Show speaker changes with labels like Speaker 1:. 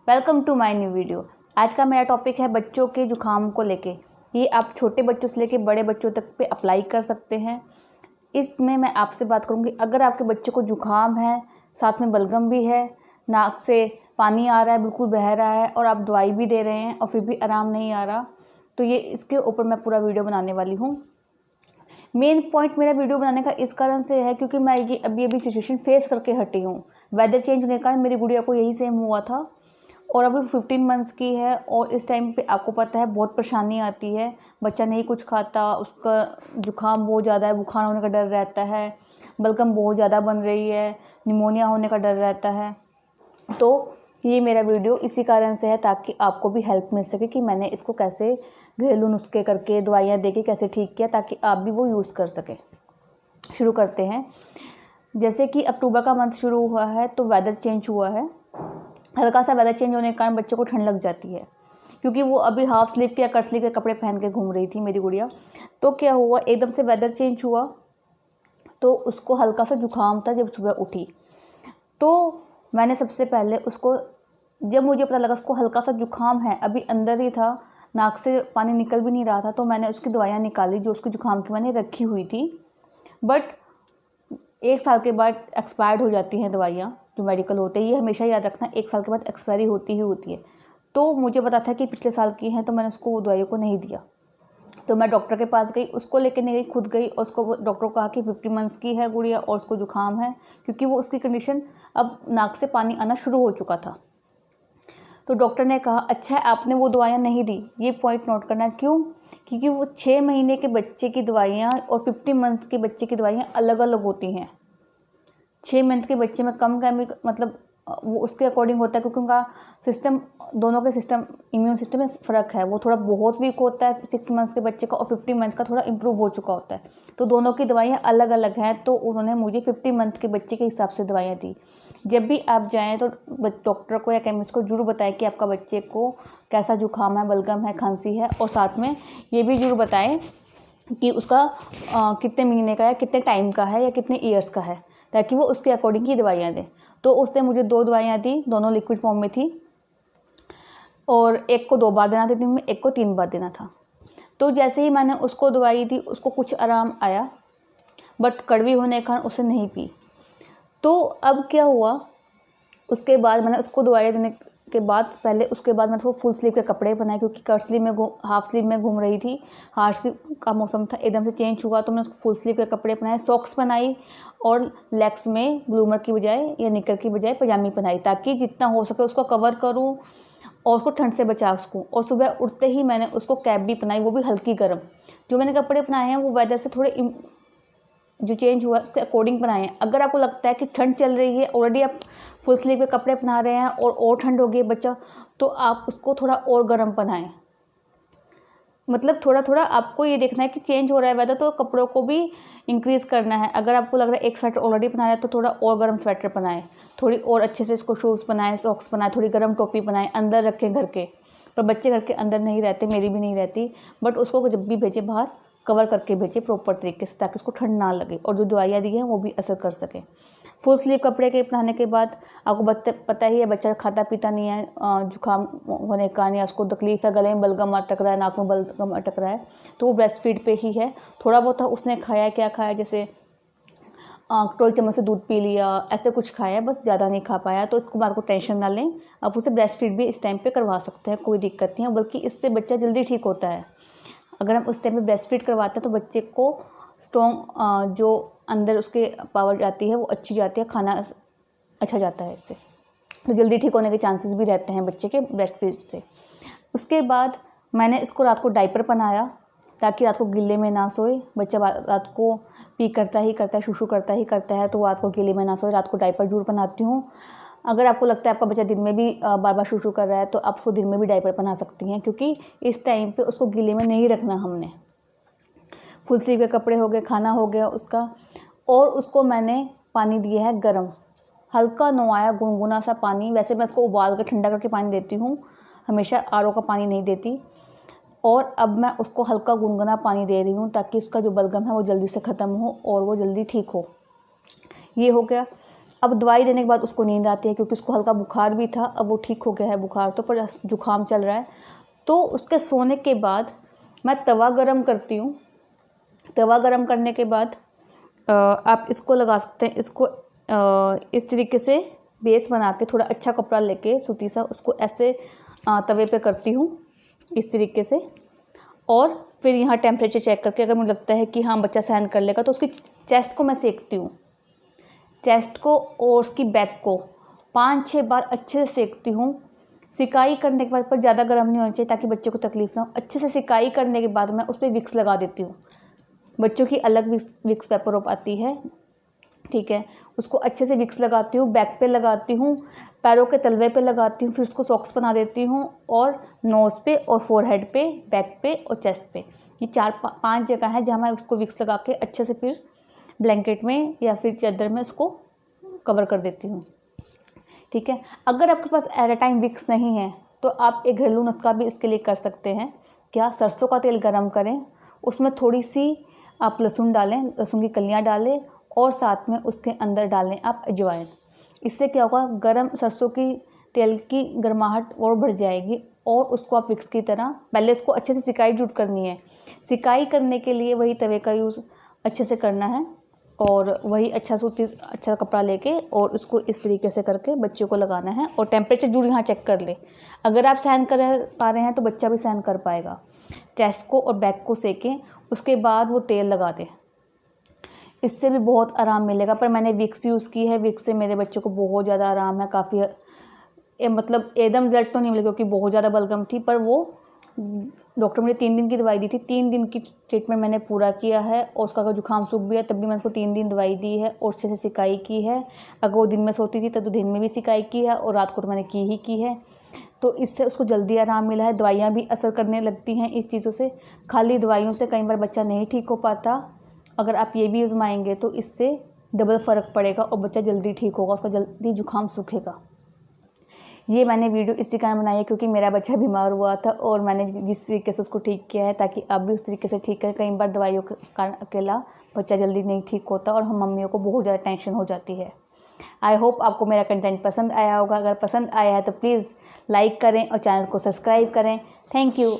Speaker 1: Welcome to my new video. आज का मेरा टॉपिक है बच्चों के जुखाम को लेके। ये आप छोटे बच्चों से लेके बड़े बच्चों तक पे अप्लाई कर सकते हैं। इसमें मैं आपसे बात करूँगी, अगर आपके बच्चे को जुखाम है, साथ में बलगम भी है, नाक से पानी आ रहा है, बिल्कुल बह रहा है और आप दवाई भी दे रहे हैं और फिर भी आराम नहीं आ रहा, तो ये इसके ऊपर मैं पूरा वीडियो बनाने वाली हूँ। मेन पॉइंट मेरा वीडियो बनाने का इस कारण से है क्योंकि मैं ये अभी सिचुएशन फेस करके हटी हूँ। वेदर चेंज होने के कारण मेरी गुड़िया को यही सेम हुआ था और अभी 15 मंथ्स की है और इस टाइम पे आपको पता है बहुत परेशानी आती है। बच्चा नहीं कुछ खाता, उसका जुखाम बहुत ज़्यादा है, बुखार होने का डर रहता है, बलगम बहुत ज़्यादा बन रही है, निमोनिया होने का डर रहता है। तो ये मेरा वीडियो इसी कारण से है ताकि आपको भी हेल्प मिल सके कि मैंने इसको कैसे घरेलू नुस्खे करके दवाइयाँ दे के कैसे ठीक किया ताकि आप भी वो यूज़ कर सकें। शुरू करते हैं। जैसे कि अक्टूबर का मंथ शुरू हुआ है तो वेदर चेंज हुआ है। हल्का सा वेदर चेंज होने के कारण बच्चों को ठंड लग जाती है क्योंकि वो अभी हाफ स्लीव के या कट स्लीव के कपड़े पहन के घूम रही थी मेरी गुड़िया। तो क्या हुआ, एकदम से वेदर चेंज हुआ तो उसको हल्का सा जुकाम था। जब सुबह उठी तो मैंने सबसे पहले उसको, जब मुझे पता लगा उसको हल्का सा जुकाम है, अभी अंदर ही था, नाक से पानी निकल भी नहीं रहा था, तो मैंने उसकी दवाइयाँ निकाली जो उसके जुकाम की मैंने रखी हुई थी। बट 1 साल के बाद एक्सपायर्ड हो जाती हैं दवाइयाँ जो मेडिकल होते हैं, ये हमेशा याद रखना, 1 साल के बाद एक्सपायरी होती ही होती है। तो मुझे पता था कि पिछले साल की हैं तो मैंने उसको वो दवाइयों को नहीं दिया। तो मैं डॉक्टर के पास गई, उसको लेके नहीं गई, खुद गई और उसको डॉक्टर को कहा कि 50 मंथ्स की है गुड़िया और उसको जुकाम है क्योंकि वो उसकी कंडीशन अब नाक से पानी आना शुरू हो चुका था। तो डॉक्टर ने कहा अच्छा आपने वो दवाइयाँ नहीं दी। ये पॉइंट नोट करना, क्यों? क्योंकि वो 6 महीने के बच्चे की दवाइयाँ और 50 मंथ के बच्चे की दवाइयाँ अलग अलग होती हैं। 6 मंथ के बच्चे में कम केमिकल, मतलब वो उसके अकॉर्डिंग होता है क्योंकि उनका सिस्टम, दोनों के सिस्टम, इम्यून सिस्टम में फ़र्क है। वो थोड़ा बहुत वीक होता है 6 मंथ्स के बच्चे का और 50 मंथ का थोड़ा इम्प्रूव हो चुका होता है। तो दोनों की दवाइयाँ अलग अलग हैं। तो उन्होंने मुझे 50 मंथ के बच्चे के हिसाब से दवाइयाँ दी। जब भी आप जाएँ तो डॉक्टर को या केमिस्ट को ज़रूर बताएं कि आपका बच्चे को कैसा जुकाम है, बलगम है, खांसी है, और साथ में ये भी ज़रूर बताएँ कि उसका कितने महीने का है, कितने टाइम का है या कितने ईयर्स का है, ताकि वो उसके अकॉर्डिंग ही दवाइयाँ दें। तो उसने मुझे 2 दवाइयाँ दी, दोनों लिक्विड फॉर्म में थी और एक को 2 बार देना था दिन में, एक को 3 बार देना था। तो जैसे ही मैंने उसको दवाई दी उसको कुछ आराम आया, बट कड़वी होने के कारण उसे नहीं पी। तो अब क्या हुआ, उसके बाद मैंने उसको दवाई देने के बाद पहले, उसके बाद मैं थोड़ा फुल स्लीव के कपड़े बनाए क्योंकि कट स्लीव में हाफ स्लीव में घूम रही थी। हाफ स्लीव का मौसम था, एकदम से चेंज हुआ तो मैंने उसको फुल स्लीव के कपड़े पहनाए, सॉक्स बनाई और लेग्स में ब्लूमर की बजाय या निकर की बजाय पजामी पहनाई ताकि जितना हो सके उसको कवर करूँ और उसको ठंड से बचा सकूँ। और सुबह उठते ही मैंने उसको कैप भी पहनाई, वो भी हल्की गर्म। जो मैंने कपड़े पहनाए हैं वो वेदर से थोड़े जो चेंज हुआ उसके अकॉर्डिंग बनाए हैं। अगर आपको लगता है कि ठंड चल रही है, ऑलरेडी आप फुल स्लीव के कपड़े पहना रहे हैं और ठंड हो गई है बच्चा, तो आप उसको थोड़ा और गर्म पहनाएं। मतलब थोड़ा थोड़ा आपको ये देखना है कि चेंज हो रहा है वेदर, तो कपड़ों को भी इंक्रीज़ करना है। अगर आपको लग रहा है एक स्वेटर ऑलरेडी पहना रहा है तो थोड़ा और गर्म स्वेटर पहनाएं, थोड़ी और अच्छे से इसको शूज़ पहनाएं, सॉक्स पहनाएं, थोड़ी गर्म टोपी पहनाएं, अंदर रखें घर के। पर बच्चे घर के अंदर नहीं रहते, मेरी भी नहीं रहती, बट उसको जब भी भेजें बाहर कवर करके भेजें प्रॉपर तरीके से ताकि उसको ठंड ना लगे और जो दवाइयाँ दी हैं वो भी असर कर सकें। फुल स्लीव कपड़े के पहनाने के बाद आपको पता ही है बच्चा खाता पीता नहीं है, जुकाम होने का, या उसको तकलीफ है, गले में बलगम अटक रहा है, नाक में बलगम अटक रहा है, तो वो ब्रेस्ट फीड पे ही है। थोड़ा बहुत उसने खाया, क्या खाया, जैसे कटोरी चम्मच से दूध पी लिया, ऐसे कुछ खाया, बस ज़्यादा नहीं खा पाया। तो इसको बात को टेंशन ना लें, आप उसे ब्रेस्ट फीड भी इस टाइम पे करवा सकते हैं, कोई दिक्कत नहीं है, बल्कि इससे बच्चा जल्दी ठीक होता है। अगर हम उस टाइम पे ब्रेस्ट फीड करवाते हैं तो बच्चे को स्ट्रॉन्ग जो अंदर उसके पावर जाती है वो अच्छी जाती है, खाना अच्छा जाता है इससे, तो जल्दी ठीक होने के चांसेस भी रहते हैं बच्चे के ब्रेस्ट फीड से। उसके बाद मैंने इसको रात को डाइपर पहनाया ताकि रात को गिल्ले में ना सोए। बच्चा रात को पी करता ही करता है, शूशू करता ही करता है, तो रात को गिल्ले में ना सोए, रात को डाइपर जरूर पहनाती हूँ। अगर आपको लगता है आपका बच्चा दिन में भी बार बार शूशू कर रहा है तो आप उसको दिन में भी डाइपर पहना सकती हैं, क्योंकि इस टाइम पे उसको गीले में नहीं रखना हमने। फुल स्लीव के कपड़े हो गए, खाना हो गया उसका, और उसको मैंने पानी दिया है गरम, हल्का नवाया, गुनगुना सा पानी। वैसे मैं उसको उबाल कर ठंडा करके पानी देती हूँ, हमेशा आरओ का पानी नहीं देती। और अब मैं उसको हल्का गुनगुना पानी दे रही हूँ ताकि उसका जो बलगम है वो जल्दी से ख़त्म हो और वो जल्दी ठीक हो। ये हो गया। अब दवाई देने के बाद उसको नींद आती है, क्योंकि उसको हल्का बुखार भी था, अब वो ठीक हो गया है बुखार तो, पर जुकाम चल रहा है। तो उसके सोने के बाद मैं तवा गरम करती हूँ। तवा गरम करने के बाद आप इसको लगा सकते हैं, इसको इस तरीके से बेस बना के थोड़ा अच्छा कपड़ा लेके सूती सा उसको ऐसे तवे पे करती हूँ इस तरीके से। और फिर यहाँ टेम्परेचर चेक करके अगर मुझे लगता है कि हाँ बच्चा सहन कर लेगा तो उसकी चेस्ट को मैं सेकती हूँ, चेस्ट को और उसकी बैक को 5-6 बार अच्छे से सेकती हूँ। सिकाई करने के बाद, पर ज़्यादा गर्म नहीं होना चाहिए ताकि बच्चे को तकलीफ ना हो। अच्छे से सिकाई करने के बाद मैं उस पर विक्स लगा देती हूँ। बच्चों की अलग विक्स वेपरोप आती है, ठीक है। उसको अच्छे से विक्स लगाती हूँ, बैक पे लगाती हूँ, पैरों के तलवे पे लगाती हूँ, फिर उसको सॉक्स बना देती हूँ और नोज़ पे और फोरहेड पे, बैक पे और चेस्ट पे। ये 4-5 जगह है जहाँ मैं उसको विक्स लगा के अच्छे से फिर ब्लैंकेट में या फिर चादर में उसको कवर कर देती हूँ, ठीक है। अगर आपके पास एट अ टाइम विक्स नहीं है तो आप एक घरेलू नुस्खा भी इसके लिए कर सकते हैं। क्या, सरसों का तेल गरम करें, उसमें थोड़ी सी आप लहसुन डालें, लहसुन की कलियाँ डालें और साथ में उसके अंदर डालें आप अजवाइन। इससे क्या होगा, गरम सरसों की तेल की गर्माहट और बढ़ जाएगी और उसको आप विक्स की तरह, पहले उसको अच्छे से सिकाई जूट करनी है। सिकाई करने के लिए वही तवे का यूज़ अच्छे से करना है और वही अच्छा कपड़ा लेके और उसको इस तरीके से करके बच्चे को लगाना है। और टेम्परेचर जरूर यहाँ चेक कर ले, अगर आप सहन कर पा रहे हैं तो बच्चा भी सहन कर पाएगा। चेस्ट को और बैक को सेकें, उसके बाद वो तेल लगा दें, इससे भी बहुत आराम मिलेगा। पर मैंने विक्स यूज़ की है, विक्स से मेरे बच्चों को बहुत ज़्यादा आराम है, काफ़ी मतलब एकदम रिजल्ट तो नहीं मिला क्योंकि बहुत ज़्यादा बलगम थी, पर वो डॉक्टर मुझे 3 दिन की दवाई दी थी, 3 दिन की ट्रीटमेंट मैंने पूरा किया है। और उसका अगर जुकाम सूख भी है तब भी मैंने उसको 3 दिन दवाई दी है और अच्छे से सिकाई की है। अगर वो दिन में सोती थी तब तो दिन में भी सिकाई की है और रात को तो मैंने की है। तो इससे उसको जल्दी आराम मिला है। दवाइयाँ भी असर करने लगती हैं इस चीज़ों से, खाली दवाइयों से कई बार बच्चा नहीं ठीक हो पाता। अगर आप ये भी आजमाएंगे तो इससे डबल फ़र्क पड़ेगा और बच्चा जल्दी ठीक होगा, उसका जल्दी जुकाम सूखेगा। ये मैंने वीडियो इसी कारण बनाई है क्योंकि मेरा बच्चा बीमार हुआ था और मैंने जिस तरीके से उसको ठीक किया है ताकि आप भी उस तरीके से ठीक करें। कई बार दवाइयों के कारण अकेला बच्चा जल्दी नहीं ठीक होता और हम मम्मियों को बहुत ज़्यादा टेंशन हो जाती है। आई होप आपको मेरा कंटेंट पसंद आया होगा। अगर पसंद आया है तो प्लीज़ लाइक करें और चैनल को सब्सक्राइब करें। Thank you.